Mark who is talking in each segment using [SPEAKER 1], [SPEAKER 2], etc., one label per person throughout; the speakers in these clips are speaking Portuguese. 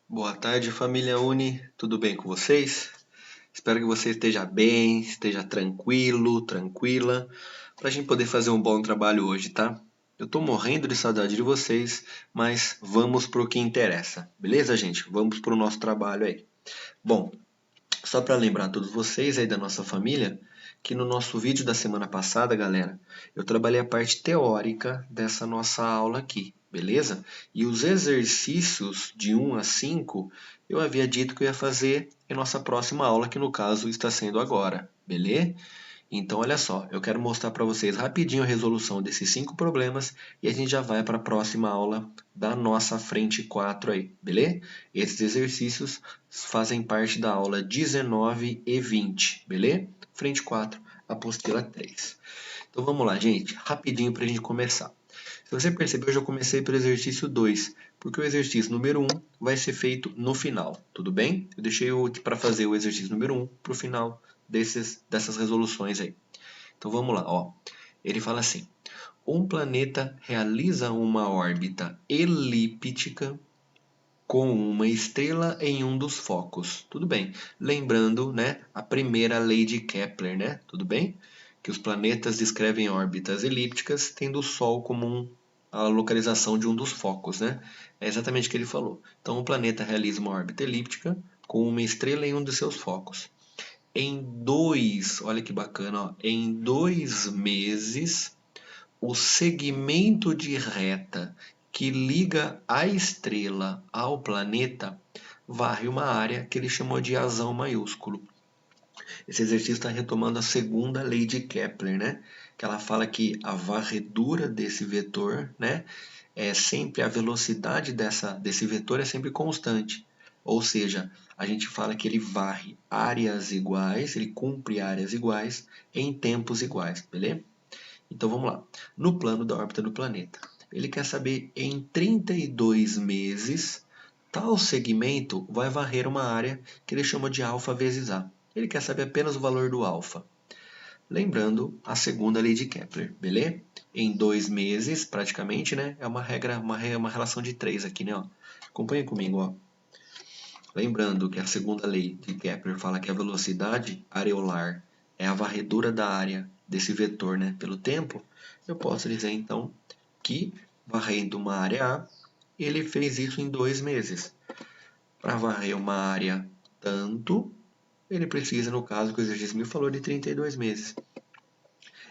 [SPEAKER 1] Boa tarde, família Uni. Tudo bem com vocês? Espero que você esteja bem, esteja tranquilo, tranquila, para a gente poder fazer um bom trabalho hoje, tá? Eu tô morrendo de saudade de vocês, mas vamos pro que interessa, beleza, gente? Vamos pro nosso trabalho aí. Bom, só para lembrar a todos vocês aí da nossa família, que no nosso vídeo da semana passada, galera, eu trabalhei a parte teórica dessa nossa aula aqui, beleza? E os exercícios de 1 a 5, eu havia dito que eu ia fazer em nossa próxima aula, que no caso está sendo agora, beleza? Então, olha só, eu quero mostrar para vocês rapidinho a resolução desses 5 problemas e a gente já vai para a próxima aula da nossa frente 4 aí, beleza? Esses exercícios fazem parte da aula 19 e 20, beleza? Frente 4, apostila 3. Então vamos lá, gente, rapidinho para a gente começar. Se você percebeu, eu já comecei pelo exercício 2, porque o exercício número 1 vai ser feito no final, tudo bem? Eu deixei para fazer o exercício número 1 para o final dessas resoluções aí. Então vamos lá, ó. Ele fala assim: um planeta realiza uma órbita elíptica com uma estrela em um dos focos. Tudo bem. Lembrando, né, a primeira lei de Kepler, né? Tudo bem? Que os planetas descrevem órbitas elípticas, tendo o Sol como a localização de um dos focos, né? É exatamente o que ele falou. Então, o planeta realiza uma órbita elíptica com uma estrela em um dos seus focos. Olha que bacana, ó, em 2 meses, o segmento de reta que liga a estrela ao planeta varre uma área que ele chamou de azão maiúsculo. Esse exercício está retomando a segunda lei de Kepler, né? Que ela fala que a varredura desse vetor, né, é sempre a velocidade desse vetor é sempre constante. Ou seja, a gente fala que ele varre áreas iguais, ele cumpre áreas iguais em tempos iguais, beleza? Então vamos lá. No plano da órbita do planeta, ele quer saber em 32 meses, tal segmento vai varrer uma área que ele chama de alfa vezes A. Ele quer saber apenas o valor do alfa. Lembrando a segunda lei de Kepler, beleza? Em 2 meses, praticamente, né? É uma regra, uma relação de 3 aqui, né? Ó. Acompanha comigo, ó. Lembrando que a segunda lei de Kepler fala que a velocidade areolar é a varredura da área desse vetor, né, pelo tempo. Eu posso dizer então que varrendo uma área A, ele fez isso em 2 meses. Para varrer uma área tanto, ele precisa, no caso que o exercício me falou, de 32 meses.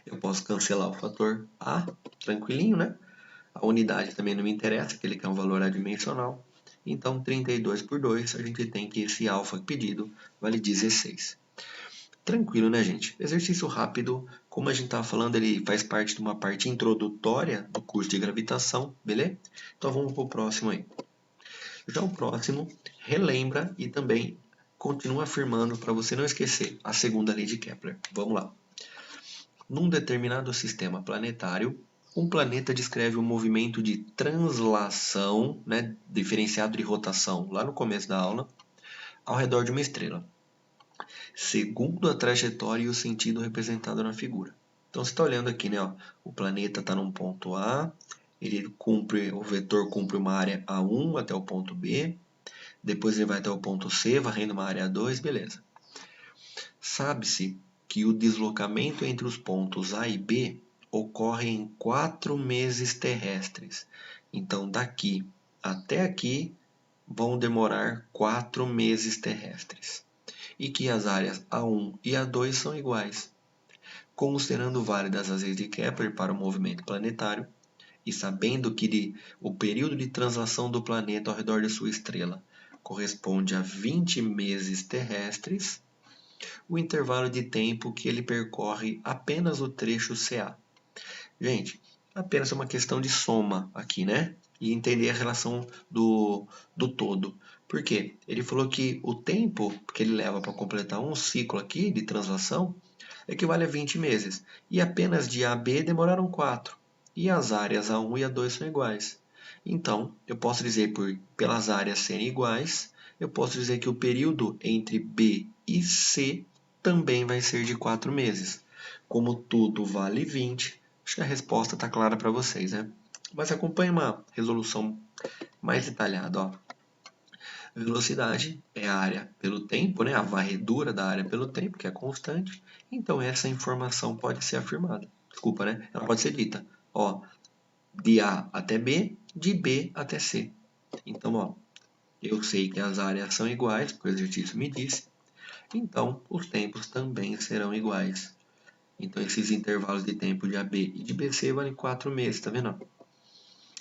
[SPEAKER 1] Eu posso cancelar o fator A, tranquilinho, né? A unidade também não me interessa, que ele quer um valor adimensional. Então, 32 por 2, a gente tem que esse alfa pedido vale 16. Tranquilo, né, gente? Exercício rápido, como a gente estava falando, ele faz parte de uma parte introdutória do curso de gravitação, beleza? Então vamos para o próximo aí. Já o próximo relembra e também continua afirmando para você não esquecer a segunda lei de Kepler. Vamos lá. Num determinado sistema planetário, um planeta descreve um movimento de translação, né, diferenciado de rotação lá no começo da aula, ao redor de uma estrela, segundo a trajetória e o sentido representado na figura. Então você está olhando aqui, né? Ó, o planeta está num ponto A, o vetor cumpre uma área A1 até o ponto B, depois ele vai até o ponto C, varrendo uma área A2, beleza. Sabe-se que o deslocamento entre os pontos A e B ocorre em 4 meses terrestres. Então, daqui até aqui vão demorar 4 meses terrestres. E que as áreas A1 e A2 são iguais. Considerando válidas as leis de Kepler para o movimento planetário, e sabendo que o período de translação do planeta ao redor de sua estrela corresponde a 20 meses terrestres, o intervalo de tempo que ele percorre apenas o trecho CA. Gente, apenas uma questão de soma aqui, né? E entender a relação do todo. Por quê? Ele falou que o tempo que ele leva para completar um ciclo aqui de translação equivale a 20 meses. E apenas de A a B demoraram 4. E as áreas A1 e A2 são iguais. Então, eu posso dizer, pelas áreas serem iguais, eu posso dizer que o período entre B e C também vai ser de 4 meses. Como tudo vale 20, acho que a resposta está clara para vocês, né? Mas acompanhe uma resolução mais detalhada. Ó. Velocidade é a área pelo tempo, né? A varredura da área pelo tempo, que é constante. Então, essa informação pode ser afirmada. Desculpa, né? Ela pode ser dita. Ó, de A até B, de B até C. Então, ó, eu sei que as áreas são iguais, porque o exercício me disse. Então, os tempos também serão iguais. Então, esses intervalos de tempo de AB e de BC valem 4 meses, tá vendo?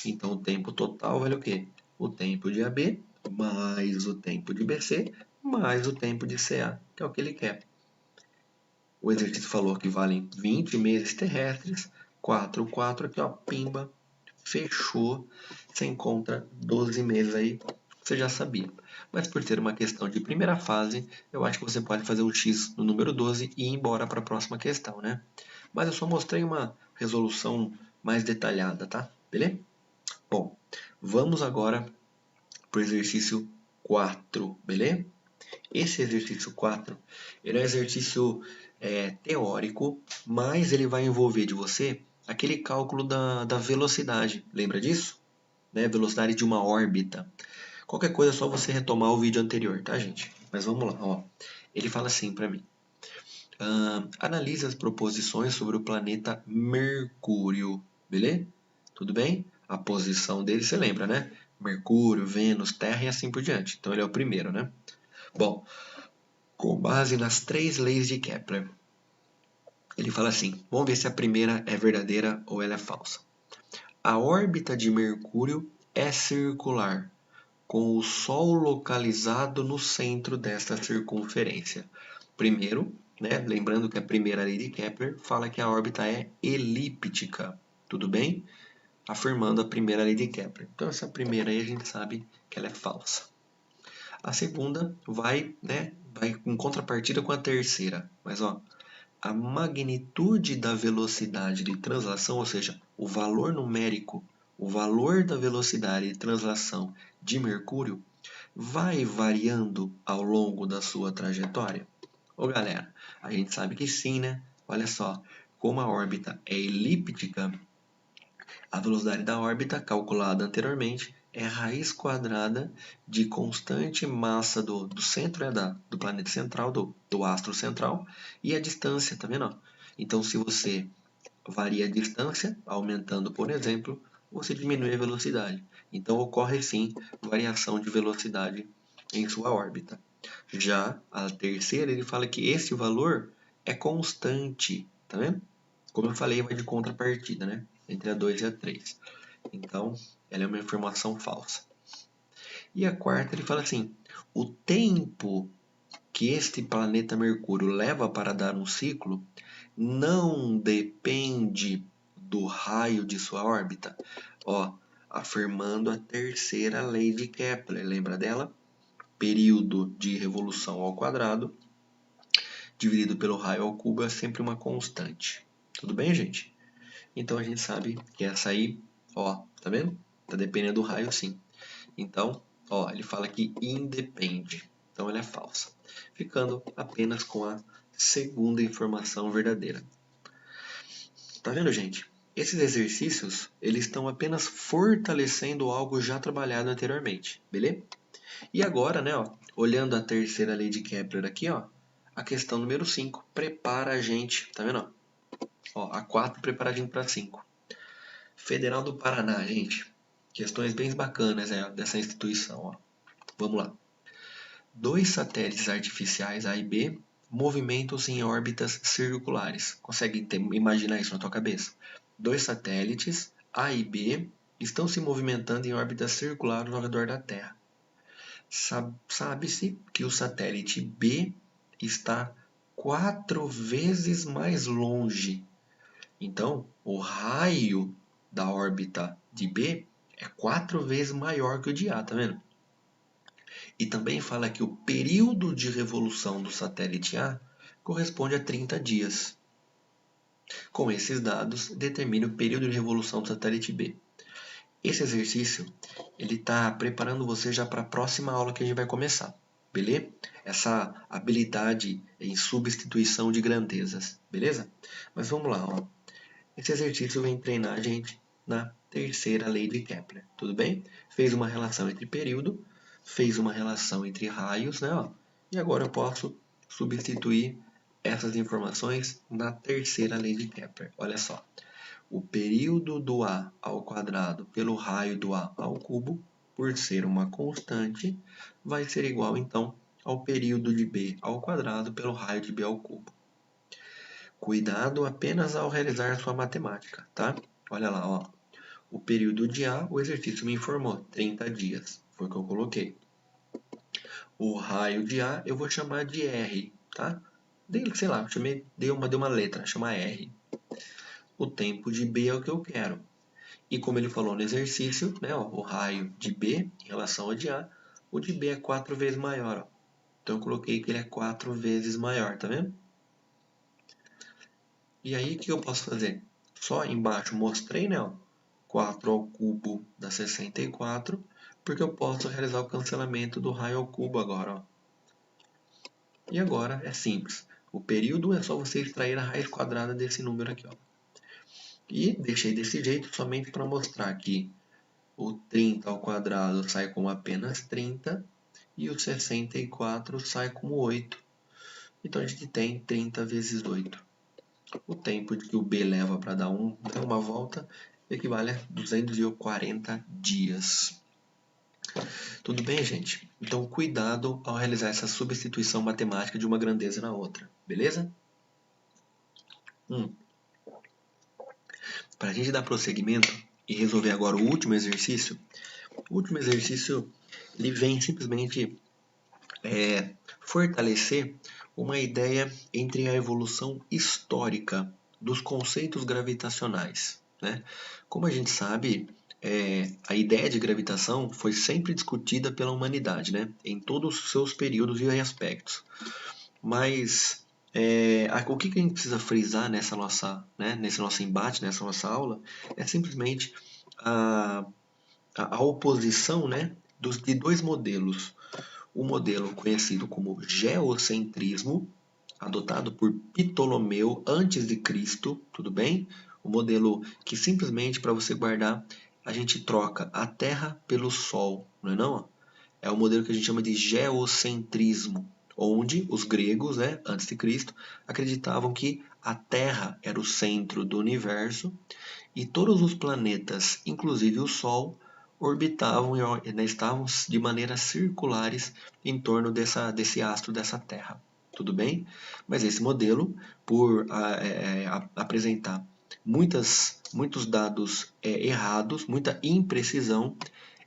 [SPEAKER 1] Então, o tempo total vale o quê? O tempo de AB mais o tempo de BC mais o tempo de CA, que é o que ele quer. O exercício falou que valem 20 meses terrestres, 4, 4 aqui, ó, pimba, fechou. Você encontra 12 meses aí, você já sabia. Mas por ter uma questão de primeira fase, eu acho que você pode fazer um X no número 12 e ir embora para a próxima questão, né? Mas eu só mostrei uma resolução mais detalhada, tá? Beleza? Bom, vamos agora para o exercício 4, beleza? Esse exercício 4, ele é um exercício teórico, mas ele vai envolver de você aquele cálculo da velocidade. Lembra disso? Né? Velocidade de uma órbita. Qualquer coisa é só você retomar o vídeo anterior, tá, gente? Mas vamos lá, ó. Ele fala assim para mim. Analise as proposições sobre o planeta Mercúrio, beleza? Tudo bem? A posição dele, você lembra, né? Mercúrio, Vênus, Terra e assim por diante. Então ele é o primeiro, né? Bom, com base nas 3 leis de Kepler, ele fala assim: vamos ver se a primeira é verdadeira ou ela é falsa. A órbita de Mercúrio é circular, com o Sol localizado no centro desta circunferência. Primeiro, né, lembrando que a primeira lei de Kepler fala que a órbita é elíptica, tudo bem? Afirmando a primeira lei de Kepler. Então essa primeira aí a gente sabe que ela é falsa. A segunda vai em contrapartida com a terceira, mas ó, a magnitude da velocidade de translação, ou seja, o valor numérico, o valor da velocidade de translação de Mercúrio vai variando ao longo da sua trajetória? Ô galera, a gente sabe que sim, né? Olha só, como a órbita é elíptica, a velocidade da órbita, calculada anteriormente, é a raiz quadrada de constante massa do centro, do planeta central, do astro central, e a distância, tá vendo? Então, se você varia a distância, aumentando, por exemplo, você diminui a velocidade. Então, ocorre sim variação de velocidade em sua órbita. Já a terceira, ele fala que esse valor é constante, tá vendo? Como eu falei, vai de contrapartida, né? Entre a 2 e a 3. Então, ela é uma informação falsa. E a quarta, ele fala assim: o tempo que este planeta Mercúrio leva para dar um ciclo não depende do raio de sua órbita. Ó, afirmando a terceira lei de Kepler, lembra dela? Período de revolução ao quadrado dividido pelo raio ao cubo é sempre uma constante. Tudo bem, gente? Então a gente sabe que essa aí, ó, tá vendo? Tá dependendo do raio, sim. Então, ó, ele fala que independe. Então ela é falsa. Ficando apenas com a segunda informação verdadeira. Tá vendo, gente? Esses exercícios, eles estão apenas fortalecendo algo já trabalhado anteriormente, beleza? E agora, né, ó, olhando a terceira lei de Kepler aqui, ó, a questão número 5 prepara a gente, tá vendo? Ó, a 4 prepara a gente para 5. Federal do Paraná, gente. Questões bem bacanas dessa instituição, ó. Vamos lá. 2 satélites artificiais A e B movimentam-se em órbitas circulares. Consegue imaginar isso na tua cabeça? 2 satélites A e B estão se movimentando em órbitas circulares ao redor da Terra. Sabe-se que o satélite B está 4 vezes mais longe. Então, o raio da órbita de B é 4 vezes maior que o de A, tá vendo? E também fala que o período de revolução do satélite A corresponde a 30 dias. Com esses dados, determine o período de revolução do satélite B. Esse exercício ele está preparando você já para a próxima aula que a gente vai começar, beleza? Essa habilidade em substituição de grandezas, beleza? Mas vamos lá, ó. Esse exercício vem treinar a gente na terceira lei de Kepler, tudo bem? Fez uma relação entre período, fez uma relação entre raios, né? Ó, e agora eu posso substituir essas informações na terceira lei de Kepler. Olha só, o período do A ao quadrado pelo raio do A ao cubo, por ser uma constante, vai ser igual, então, ao período de B ao quadrado pelo raio de B ao cubo. Cuidado apenas ao realizar sua matemática, tá? Olha lá, ó. O período de A, o exercício me informou, 30 dias. Foi o que eu coloquei. O raio de A eu vou chamar de R, tá? Sei lá, dei uma letra, chama R. O tempo de B é o que eu quero. E como ele falou no exercício, né, ó, o raio de B em relação ao de A, o de B é 4 vezes maior. Ó. Então eu coloquei que ele é 4 vezes maior, tá vendo? E aí o que eu posso fazer? Só embaixo mostrei, né, ó, 4 ao cubo dá 64, porque eu posso realizar o cancelamento do raio ao cubo agora. Ó. E agora é simples. O período é só você extrair a raiz quadrada desse número aqui. Ó. E deixei desse jeito somente para mostrar que o 30 ao quadrado sai como apenas 30 e o 64 sai como 8. Então a gente tem 30 vezes 8. O tempo que o B leva para dar uma volta equivale a 240 dias. Tudo bem, gente? Então cuidado ao realizar essa substituição matemática de uma grandeza na outra, beleza? Para a gente dar prosseguimento e resolver agora o último exercício ele vem simplesmente fortalecer uma ideia entre a evolução histórica dos conceitos gravitacionais. Né? Como a gente sabe, a ideia de gravitação foi sempre discutida pela humanidade, né? Em todos os seus períodos e aspectos. Mas o que a gente precisa frisar nesse nosso embate, nessa nossa aula, é simplesmente a oposição, né, de dois modelos. O modelo conhecido como geocentrismo, adotado por Ptolomeu antes de Cristo, tudo bem? O modelo que simplesmente para você guardar, a gente troca a Terra pelo Sol, não é não? É o modelo que a gente chama de geocentrismo, onde os gregos, né, antes de Cristo, acreditavam que a Terra era o centro do universo e todos os planetas, inclusive o Sol, orbitavam e estavam de maneiras circulares em torno desse astro, dessa Terra. Tudo bem? Mas esse modelo, por apresentar muitos dados errados, muita imprecisão,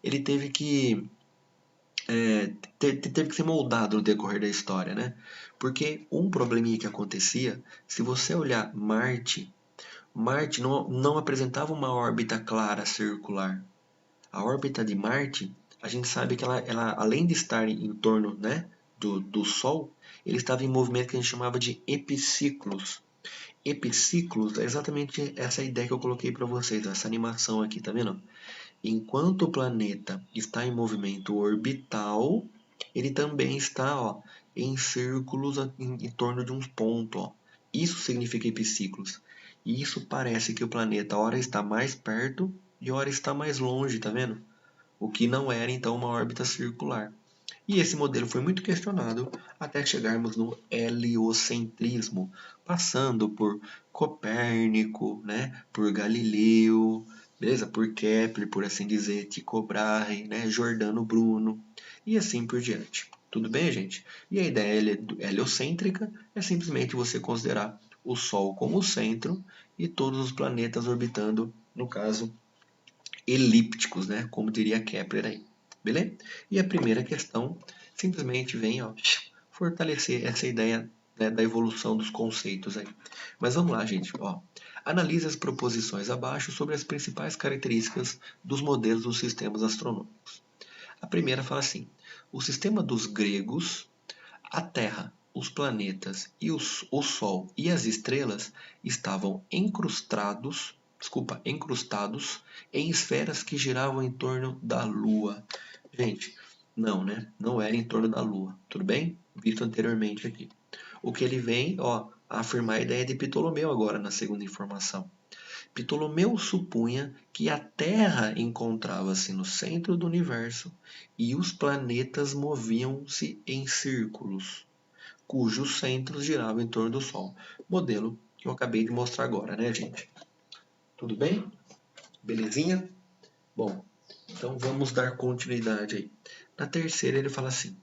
[SPEAKER 1] ele teve que ser moldado no decorrer da história, né? Porque um probleminha que acontecia, se você olhar Marte não apresentava uma órbita clara circular. A órbita de Marte, a gente sabe que ela além de estar em torno, né, do Sol, ele estava em movimento que a gente chamava de epiciclos. Epiciclos é exatamente essa ideia que eu coloquei para vocês, essa animação aqui, tá vendo? Enquanto o planeta está em movimento orbital, ele também está, ó, em círculos em torno de um ponto. Ó. Isso significa epiciclos. E isso parece que o planeta ora está mais perto e ora está mais longe, tá vendo? O que não era então uma órbita circular. E esse modelo foi muito questionado até chegarmos no heliocentrismo, passando por Copérnico, né, por Galileu, beleza? Por Kepler, por assim dizer, Tycho Brahe, né, Giordano Bruno e assim por diante. Tudo bem, gente? E a ideia heliocêntrica é simplesmente você considerar o Sol como o centro e todos os planetas orbitando, no caso, elípticos, né, como diria Kepler aí. Beleza? E a primeira questão simplesmente vem fortalecer essa ideia, né, da evolução dos conceitos aí. Mas vamos lá, gente. Ó. Analise as proposições abaixo sobre as principais características dos modelos dos sistemas astronômicos. A primeira fala assim: o sistema dos gregos, a Terra, os planetas e o Sol e as estrelas estavam incrustados em esferas que giravam em torno da Lua. Gente, não, né? Não era em torno da Lua, tudo bem? Visto anteriormente aqui. O que ele vem, ó, a afirmar a ideia de Ptolomeu agora na segunda informação. Ptolomeu supunha que a Terra encontrava-se no centro do universo e os planetas moviam-se em círculos, cujos centros giravam em torno do Sol. Modelo que eu acabei de mostrar agora, né, gente? Tudo bem? Belezinha? Bom, então vamos dar continuidade aí. Na terceira ele fala assim: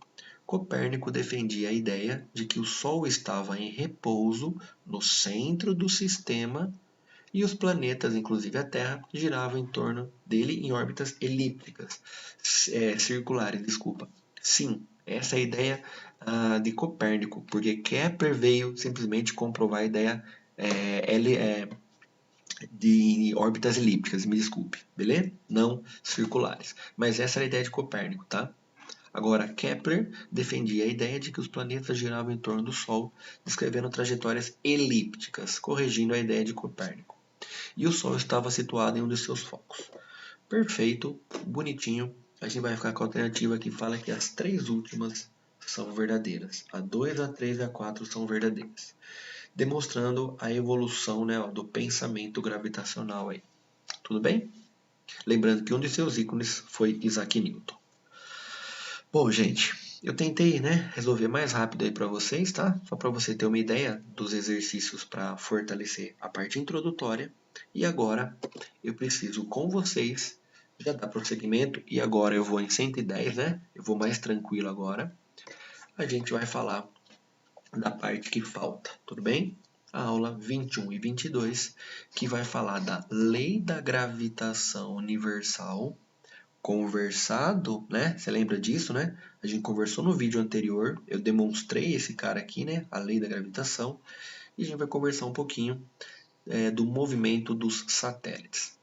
[SPEAKER 1] Copérnico defendia a ideia de que o Sol estava em repouso no centro do sistema e os planetas, inclusive a Terra, giravam em torno dele em órbitas elípticas, circulares, desculpa. Sim, essa é a ideia de Copérnico, porque Kepler veio simplesmente comprovar a ideia de órbitas elípticas, me desculpe, beleza? Não circulares. Mas essa era a ideia de Copérnico, tá? Agora, Kepler defendia a ideia de que os planetas giravam em torno do Sol, descrevendo trajetórias elípticas, corrigindo a ideia de Copérnico. E o Sol estava situado em um de seus focos. Perfeito, bonitinho. A gente vai ficar com a alternativa que fala que as três últimas são verdadeiras. A 2, a 3 e a 4 são verdadeiras. Demonstrando a evolução, né, do pensamento gravitacional aí. Tudo bem? Lembrando que um de seus ícones foi Isaac Newton. Bom, gente, eu tentei, né, resolver mais rápido aí para vocês, tá? Só para você ter uma ideia dos exercícios para fortalecer a parte introdutória. E agora eu preciso com vocês já dar prosseguimento. E agora eu vou em 110, né? Eu vou mais tranquilo agora. A gente vai falar da parte que falta, tudo bem? A aula 21 e 22, que vai falar da lei da gravitação universal, conversado, né? Você lembra disso, né? A gente conversou no vídeo anterior, eu demonstrei esse cara aqui, né? A lei da gravitação, e a gente vai conversar um pouquinho do movimento dos satélites.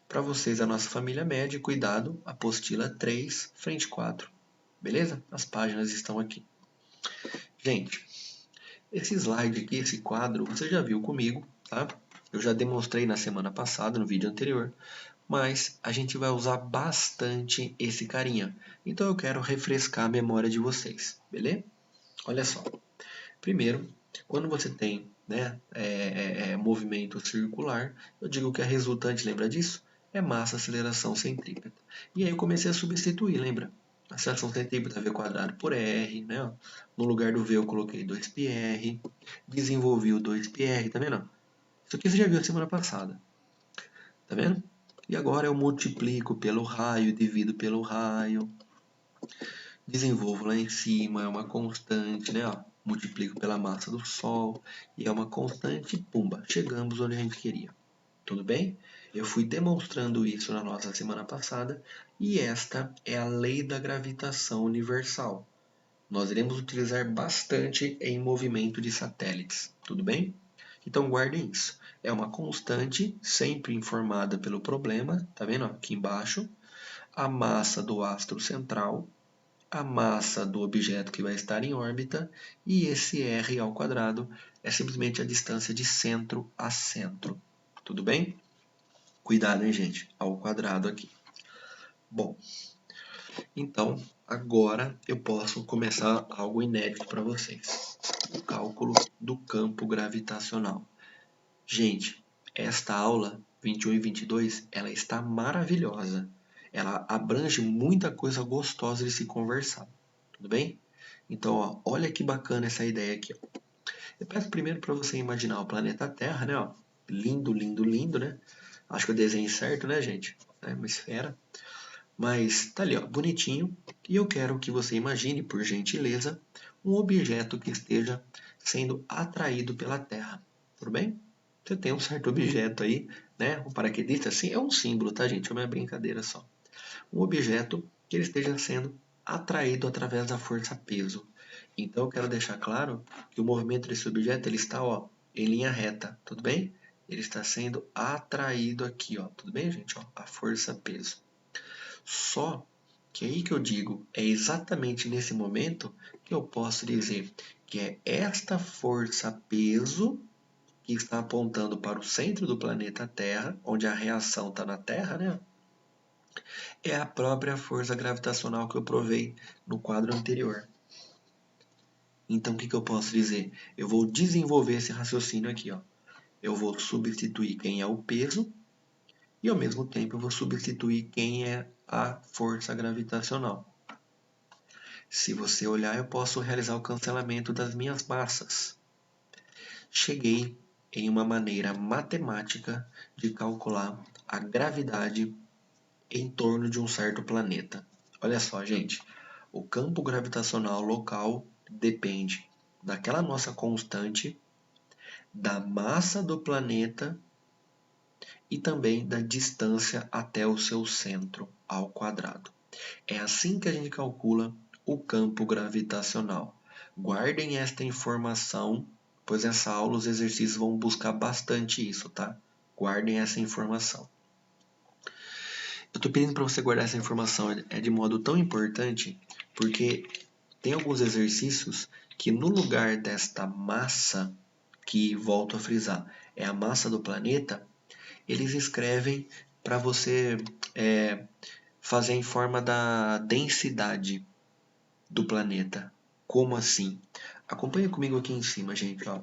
[SPEAKER 1] Para vocês, a nossa família média, cuidado, apostila 3, frente 4, beleza? As páginas estão aqui. Gente, esse slide aqui, esse quadro, você já viu comigo, tá? Eu já demonstrei na semana passada, no vídeo anterior, mas a gente vai usar bastante esse carinha. Então eu quero refrescar a memória de vocês, beleza? Olha só. Primeiro, quando você tem, né, movimento circular, eu digo que a resultante, lembra disso? É massa, aceleração centrípeta. E aí eu comecei a substituir, lembra? Aceleração centrípeta V quadrado por R, né? No lugar do V eu coloquei 2πr, desenvolvi o 2πr, tá vendo? Isso aqui você já viu semana passada, tá vendo? E agora eu multiplico pelo raio, divido pelo raio, desenvolvo lá em cima, é uma constante, né? Ó, multiplico pela massa do Sol e é uma constante, pumba, chegamos onde a gente queria. Tudo bem? Eu fui demonstrando isso na nossa semana passada e esta é a lei da gravitação universal. Nós iremos utilizar bastante em movimento de satélites, tudo bem? Então guardem isso. É uma constante, sempre informada pelo problema, tá vendo aqui embaixo? A massa do astro central, a massa do objeto que vai estar em órbita, e esse r ao quadrado é simplesmente a distância de centro a centro. Tudo bem? Cuidado, hein, gente? Ao quadrado aqui. Bom, então agora eu posso começar algo inédito para vocês. O cálculo do campo gravitacional. Gente, esta aula 21 e 22, ela está maravilhosa. Ela abrange muita coisa gostosa de se conversar. Tudo bem? Então, ó, olha que bacana essa ideia aqui. Ó. Eu peço primeiro para você imaginar o planeta Terra, né? Ó. Lindo, lindo, lindo, né? Acho que eu desenhei certo, né, gente? É uma esfera. Mas tá ali, ó, bonitinho. E eu quero que você imagine, por gentileza, um objeto que esteja sendo atraído pela Terra. Tudo bem? Você tem um certo objeto aí, né? Um paraquedista, assim, é um símbolo, tá, gente? É uma brincadeira só. Um objeto que ele esteja sendo atraído através da força peso. Então eu quero deixar claro que o movimento desse objeto ele está, ó, em linha reta, tudo bem? Ele está sendo atraído aqui, ó, tudo bem, gente? Ó, a força peso. Só que aí que eu digo, é exatamente nesse momento que eu posso dizer que é esta força peso que está apontando para o centro do planeta Terra, onde a reação está na Terra, né? É a própria força gravitacional que eu provei no quadro anterior. Então, o que eu posso dizer? Eu vou desenvolver esse raciocínio aqui. Ó. eu vou substituir quem é o peso e ao mesmo tempo eu vou substituir quem é a força gravitacional. Se você olhar, eu posso realizar o cancelamento das minhas massas. Cheguei em uma maneira matemática de calcular a gravidade em torno de um certo planeta. Olha só, gente, o campo gravitacional local depende daquela nossa constante, da massa do planeta e também da distância até o seu centro ao quadrado. É assim que a gente calcula o campo gravitacional. Guardem esta informação, pois nessa aula os exercícios vão buscar bastante isso, tá? Guardem essa informação. Eu estou pedindo para você guardar essa informação de modo tão importante, porque tem alguns exercícios que no lugar desta massa, que volto a frisar, é a massa do planeta, eles escrevem para você fazer em forma da densidade do planeta. Como assim? Acompanha comigo aqui em cima, gente. Ó.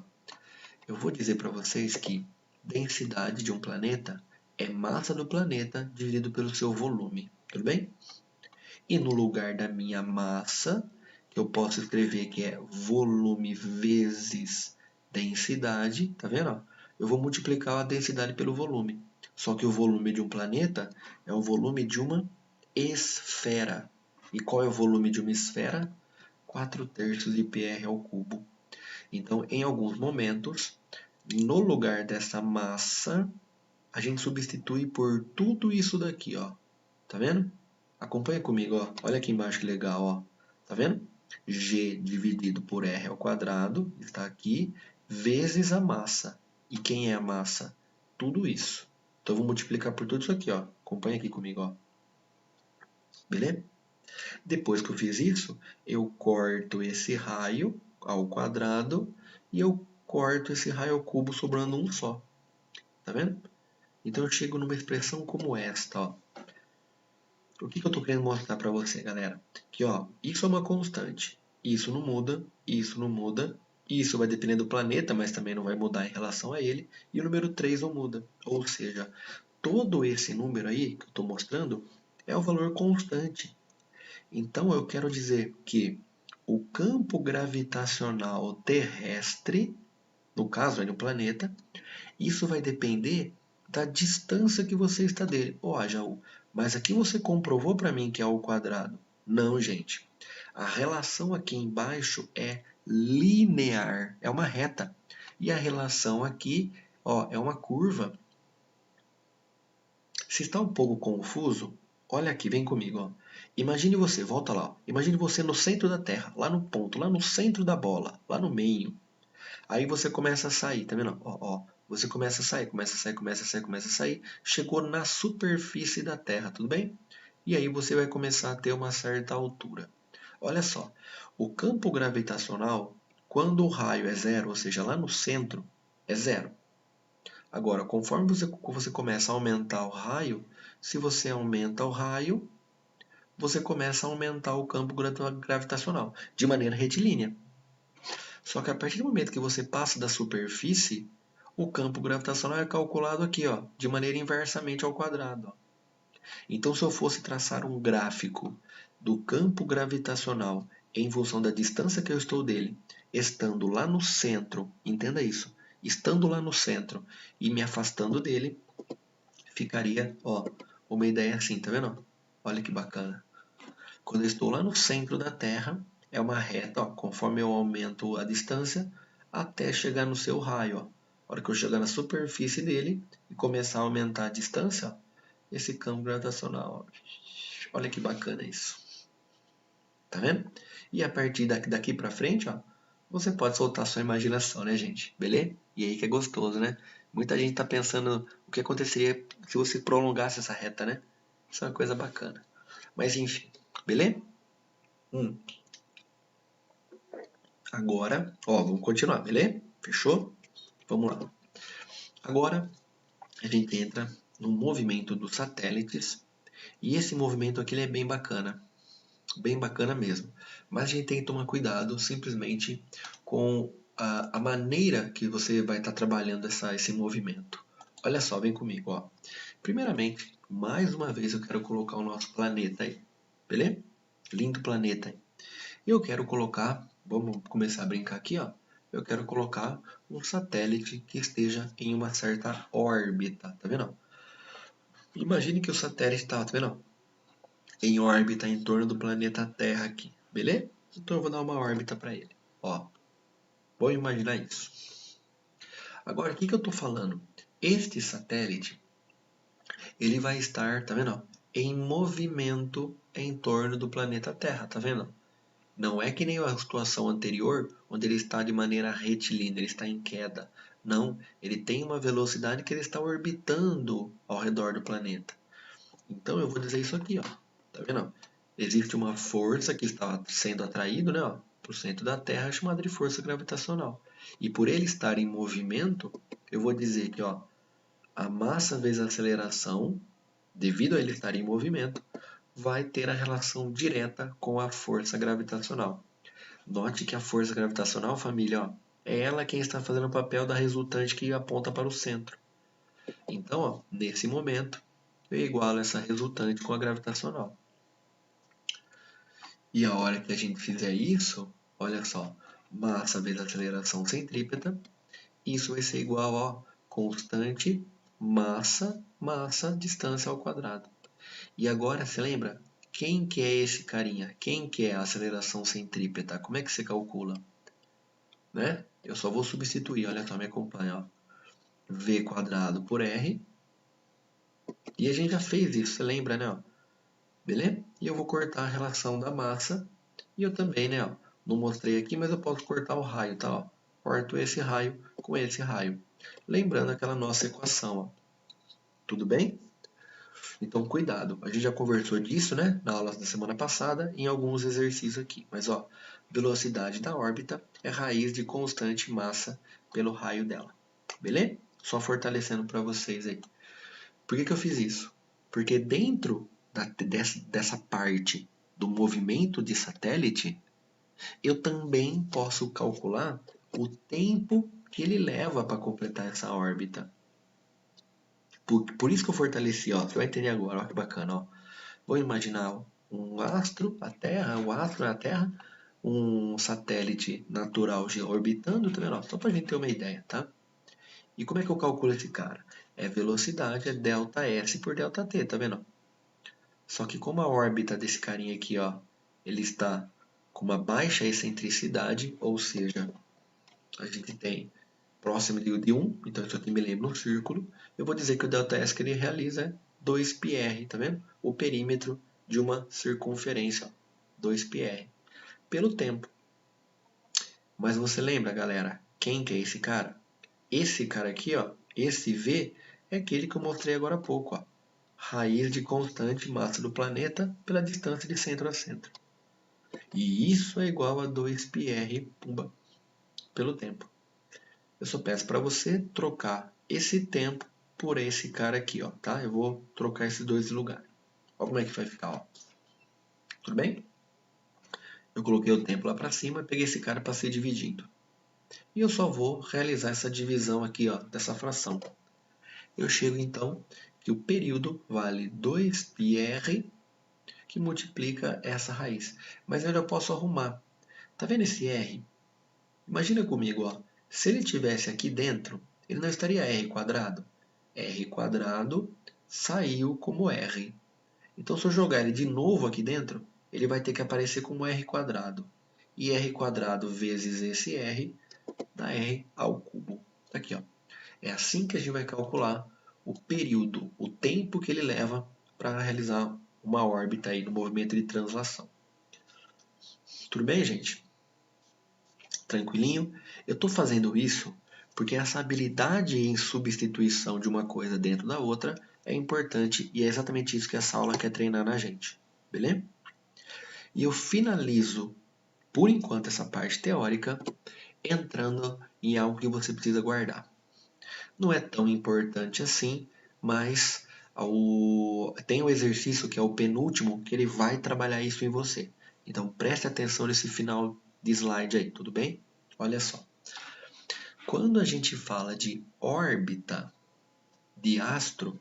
[SPEAKER 1] Eu vou dizer para vocês que densidade de um planeta é massa do planeta dividido pelo seu volume. Tudo bem? E no lugar da minha massa, eu posso escrever que é volume vezes densidade. Tá vendo? Eu vou multiplicar a densidade pelo volume. Só que o volume de um planeta é o volume de uma esfera. E qual é o volume de uma esfera? 4/3 de πr ao cubo. Então, em alguns momentos, no lugar dessa massa, a gente substitui por tudo isso daqui, ó. Tá vendo? Acompanha comigo, ó. Olha aqui embaixo que legal, ó. Tá vendo? G dividido por R ao quadrado está aqui, vezes a massa. E quem é a massa? Tudo isso. Então, eu vou multiplicar por tudo isso aqui, ó. Acompanha aqui comigo, ó. Beleza? Depois que eu fiz isso, eu corto esse raio ao quadrado e eu corto esse raio ao cubo, sobrando um só. Tá vendo? Então eu chego numa expressão como esta, ó. O que eu estou querendo mostrar para você, galera? Que ó, isso é uma constante. Isso não muda, isso não muda. Isso vai depender do planeta, mas também não vai mudar em relação a ele. E o número 3 não muda. Ou seja, todo esse número aí que eu estou mostrando é o valor constante. Então eu quero dizer que o campo gravitacional terrestre, no caso aí no planeta, isso vai depender da distância que você está dele. Ó, Jaú, mas aqui você comprovou para mim que é ao quadrado. Não, gente. A relação aqui embaixo é linear, é uma reta. E a relação aqui, ó, é uma curva. Se está um pouco confuso, olha aqui, vem comigo. Ó. Imagine você, volta lá. Ó. Imagine você no centro da Terra, lá no ponto, lá no centro da bola, lá no meio. Aí você começa a sair, tá vendo? Ó, ó, você começa a sair, começa a sair, começa a sair, começa a sair. Chegou na superfície da Terra, tudo bem? E aí você vai começar a ter uma certa altura. Olha só, o campo gravitacional, quando o raio é zero, ou seja, lá no centro, é zero. Agora, conforme você começa a aumentar o raio, se você aumenta o raio, você começa a aumentar o campo gravitacional de maneira retilínea. Só que a partir do momento que você passa da superfície, o campo gravitacional é calculado aqui, ó, de maneira inversamente ao quadrado. Ó. Então, se eu fosse traçar um gráfico do campo gravitacional em função da distância que eu estou dele, estando lá no centro, entenda isso, estando lá no centro e me afastando dele, ficaria, ó, uma ideia assim, tá vendo? Olha que bacana. Quando eu estou lá no centro da Terra, é uma reta, ó, conforme eu aumento a distância, até chegar no seu raio. Ó. A hora que eu chegar na superfície dele e começar a aumentar a distância, ó, esse campo gravitacional. Ó. Olha que bacana isso. Tá vendo? E a partir daqui para frente, ó, você pode soltar sua imaginação, né, gente? Beleza? E aí que é gostoso, né? Muita gente tá pensando o que aconteceria se você prolongasse essa reta, né? Isso é uma coisa bacana. Mas enfim, beleza? Agora, ó, vamos continuar, beleza? Fechou? Vamos lá. Agora, a gente entra no movimento dos satélites. E esse movimento aqui ele é bem bacana mesmo. Mas a gente tem que tomar cuidado simplesmente com a maneira que você vai estar trabalhando esse movimento. Olha só, vem comigo. Ó. Primeiramente, mais uma vez eu quero colocar o nosso planeta aí. Beleza? Lindo planeta aí. E eu quero colocar, vamos começar a brincar aqui, ó. Eu quero colocar um satélite que esteja em uma certa órbita, tá vendo? Imagine que o satélite está, tá vendo? Em órbita em torno do planeta Terra aqui, beleza? Então eu vou dar uma órbita para ele, ó. Vou imaginar isso. Agora, o que eu estou falando? Este satélite, ele vai estar, tá vendo? Em movimento em torno do planeta Terra, tá vendo? Não é que nem a situação anterior, onde ele está de maneira retilínea, ele está em queda. Não, ele tem uma velocidade que ele está orbitando ao redor do planeta. Então eu vou dizer isso aqui, ó. Tá vendo? Existe uma força que está sendo atraído, né, para o centro da Terra, chamada de força gravitacional. E por ele estar em movimento, eu vou dizer que, ó, a massa vezes a aceleração, devido a ele estar em movimento, vai ter a relação direta com a força gravitacional. Note que a força gravitacional, família, ó, é ela quem está fazendo o papel da resultante que aponta para o centro. Então, ó, nesse momento, eu igualo essa resultante com a gravitacional. E a hora que a gente fizer isso, olha só, massa vezes aceleração centrípeta, isso vai ser igual a constante massa, distância ao quadrado. E agora, você lembra? Quem que é esse carinha? Quem que é a aceleração centrípeta? Como é que você calcula? Né? Eu só vou substituir, olha só, me acompanha. Ó. V quadrado por R. E a gente já fez isso, você lembra, né? Ó? Beleza? E eu vou cortar a relação da massa. E eu também, né? Ó, não mostrei aqui, mas eu posso cortar o raio, tá? Ó. Corto esse raio com esse raio. Lembrando aquela nossa equação, ó. Tudo bem? Então, cuidado. A gente já conversou disso, né? Na aula da semana passada, em alguns exercícios aqui. Mas, ó, velocidade da órbita é raiz de constante massa pelo raio dela. Beleza? Só fortalecendo para vocês aí. Por que eu fiz isso? Porque dentro dessa parte do movimento de satélite, eu também posso calcular o tempo que ele leva para completar essa órbita. Por isso que eu fortaleci, ó, você vai entender agora, ó, que bacana. Ó. Vou imaginar um astro, a Terra, o astro é a Terra, um satélite natural orbitando, tá vendo? Só para a gente ter uma ideia, tá? E como é que eu calculo esse cara? É velocidade, é delta S por delta T, tá vendo? Só que como a órbita desse carinha aqui, ó, ele está com uma baixa excentricidade, ou seja, a gente tem próximo de 1, então isso aqui me lembra um círculo, eu vou dizer que o ΔS que ele realiza é 2πr, tá vendo? O perímetro de uma circunferência, 2πr, pelo tempo. Mas você lembra, galera, quem que é esse cara? Esse cara aqui, ó, esse V, é aquele que eu mostrei agora há pouco, ó. Raiz de constante massa do planeta pela distância de centro a centro. E isso é igual a 2πr pelo tempo. Eu só peço para você trocar esse tempo por esse cara aqui, ó, tá? Eu vou trocar esses dois lugares. Olha como é que vai ficar, ó. Tudo bem? Eu coloquei o tempo lá para cima e peguei esse cara para ser dividido. E eu só vou realizar essa divisão aqui, ó, dessa fração. Eu chego então que o período vale 2πr que multiplica essa raiz. Mas eu já posso arrumar. Tá vendo esse R? Imagina comigo, ó. Se ele tivesse aqui dentro, ele não estaria R quadrado. R quadrado saiu como R. Então, se eu jogar ele de novo aqui dentro, ele vai ter que aparecer como R quadrado. E R quadrado vezes esse R dá R ao cubo. Aqui, ó. É assim que a gente vai calcular o período, o tempo que ele leva para realizar uma órbita aí no movimento de translação. Tudo bem, gente? Tranquilinho? Eu estou fazendo isso porque essa habilidade em substituição de uma coisa dentro da outra é importante e é exatamente isso que essa aula quer treinar na gente. Beleza? E eu finalizo, por enquanto, essa parte teórica entrando em algo que você precisa guardar. Não é tão importante assim, mas tem o exercício que é o penúltimo, que ele vai trabalhar isso em você. Então preste atenção nesse final de slide aí, tudo bem? Olha só. Quando a gente fala de órbita de astro,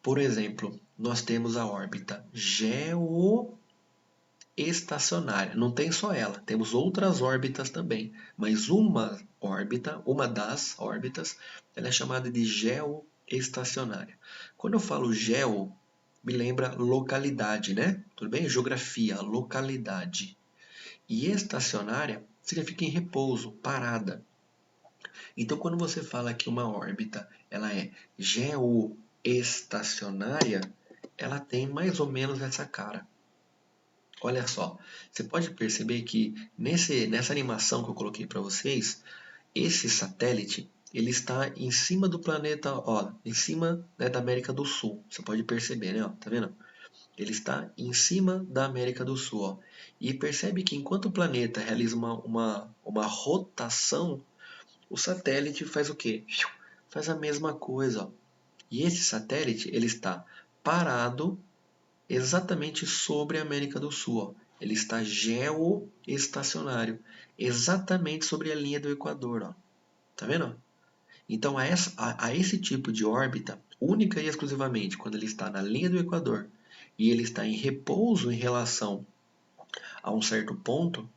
[SPEAKER 1] por exemplo, nós temos a órbita geoestacionária. Não tem só ela, temos outras órbitas também, mas uma órbita, uma das órbitas, ela é chamada de geoestacionária. Quando eu falo geo, me lembra localidade, né? Tudo bem? Geografia, localidade. E estacionária significa em repouso, parada. Então, quando você fala que uma órbita ela é geoestacionária, ela tem mais ou menos essa cara. Olha só, você pode perceber que nessa animação que eu coloquei para vocês, esse satélite ele está em cima do planeta, ó, em cima, né, da América do Sul. Você pode perceber, né? Ó, tá vendo? Ele está em cima da América do Sul. Ó. E percebe que enquanto o planeta realiza uma rotação, o satélite faz o quê? Faz a mesma coisa. Ó. E esse satélite ele está parado exatamente sobre a América do Sul. Ó. Ele está geoestacionário, exatamente sobre a linha do Equador. Ó. Tá vendo? Então, a esse tipo de órbita, única e exclusivamente quando ele está na linha do Equador e ele está em repouso em relação a um certo ponto,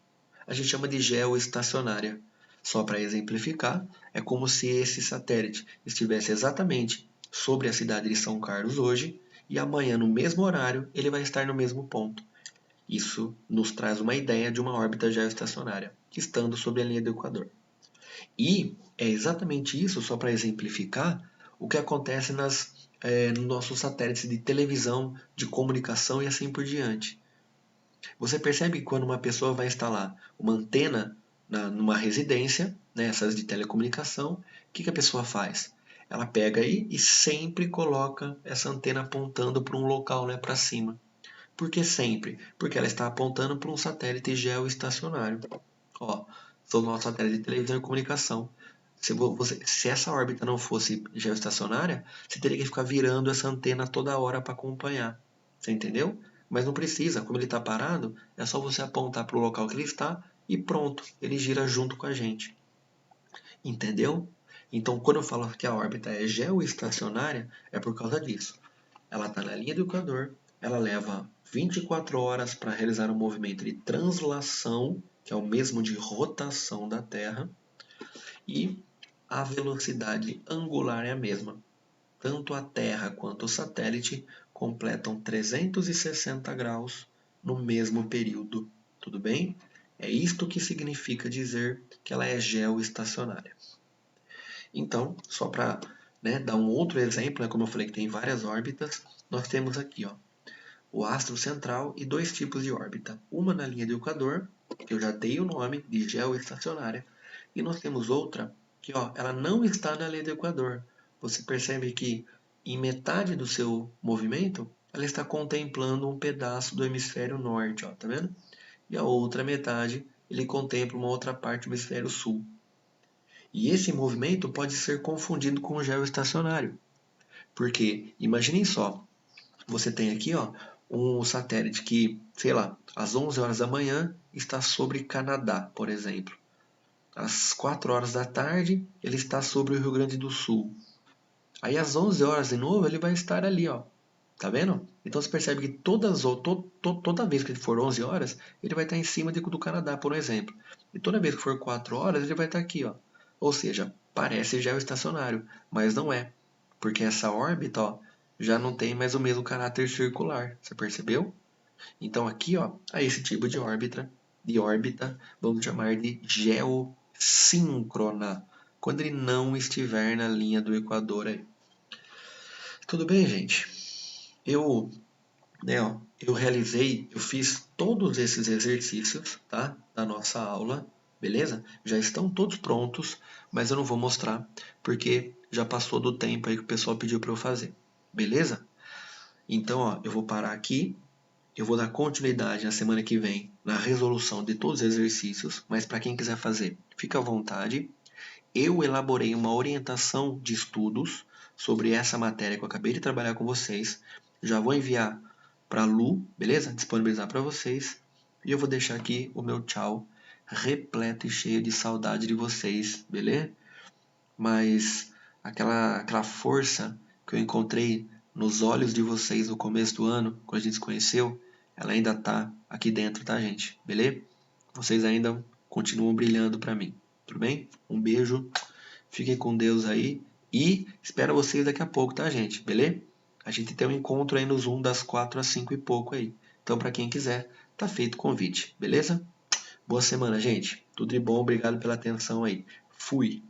[SPEAKER 1] a gente chama de geoestacionária. Só para exemplificar, é como se esse satélite estivesse exatamente sobre a cidade de São Carlos hoje e amanhã, no mesmo horário, ele vai estar no mesmo ponto. Isso nos traz uma ideia de uma órbita geoestacionária, estando sobre a linha do Equador. E é exatamente isso, só para exemplificar, o que acontece nos nossos satélites de televisão, de comunicação e assim por diante. Você percebe que quando uma pessoa vai instalar uma antena numa residência, né, essas de telecomunicação, o que a pessoa faz? Ela pega aí e sempre coloca essa antena apontando para um local, né, para cima. Por que sempre? Porque ela está apontando para um satélite geoestacionário. Ó, são nossos satélites de televisão e comunicação. Se essa órbita não fosse geoestacionária, você teria que ficar virando essa antena toda hora para acompanhar. Você entendeu? Mas não precisa, como ele está parado, é só você apontar para o local que ele está e pronto, ele gira junto com a gente. Entendeu? Então, quando eu falo que a órbita é geoestacionária, é por causa disso. Ela está na linha do Equador, ela leva 24 horas para realizar um movimento de translação, que é o mesmo de rotação da Terra, e a velocidade angular é a mesma. Tanto a Terra quanto o satélite completam 360 graus no mesmo período. Tudo bem? É isto que significa dizer que ela é geoestacionária. Então, só para dar um outro exemplo, como eu falei que tem várias órbitas, nós temos aqui o astro central e dois tipos de órbita. Uma na linha do Equador, que eu já dei o nome de geoestacionária, e nós temos outra que ela não está na linha do Equador. Você percebe que em metade do seu movimento, ela está contemplando um pedaço do hemisfério norte, tá vendo? E a outra metade, ele contempla uma outra parte do hemisfério sul. E esse movimento pode ser confundido com o geoestacionário. Porque, imaginem só, você tem aqui um satélite que, sei lá, às 11 horas da manhã está sobre Canadá, por exemplo. Às 4 horas da tarde, ele está sobre o Rio Grande do Sul. Aí às 11 horas de novo, ele vai estar ali, Tá vendo? Então você percebe que toda vez que ele for 11 horas, ele vai estar em cima do Canadá, por exemplo. E toda vez que for 4 horas, ele vai estar aqui, Ou seja, parece geoestacionário, mas não é. Porque essa órbita, já não tem mais o mesmo caráter circular. Você percebeu? Então aqui, a esse tipo de órbita, vamos chamar de geossíncrona, quando ele não estiver na linha do Equador aí. Tudo bem, gente? Eu eu fiz todos esses exercícios, tá? Da nossa aula, beleza? Já estão todos prontos, mas eu não vou mostrar porque já passou do tempo aí que o pessoal pediu para eu fazer, beleza? Então, eu vou parar aqui, eu vou dar continuidade na semana que vem na resolução de todos os exercícios, mas para quem quiser fazer, fica à vontade. Eu elaborei uma orientação de estudos sobre essa matéria que eu acabei de trabalhar com vocês. Já vou enviar para a Lu, beleza? Disponibilizar para vocês. E eu vou deixar aqui o meu tchau repleto e cheio de saudade de vocês, beleza? mas aquela força que eu encontrei nos olhos de vocês no começo do ano, quando a gente se conheceu, ela ainda tá aqui dentro, tá, gente? Beleza? Vocês ainda continuam brilhando para mim. Tudo bem? Um beijo. Fiquem com Deus aí. E espero vocês daqui a pouco, tá, gente? Beleza? A gente tem um encontro aí no Zoom das 4 às 5 e pouco aí. Então, para quem quiser, tá feito o convite. Beleza? Boa semana, gente. Tudo de bom. Obrigado pela atenção aí. Fui.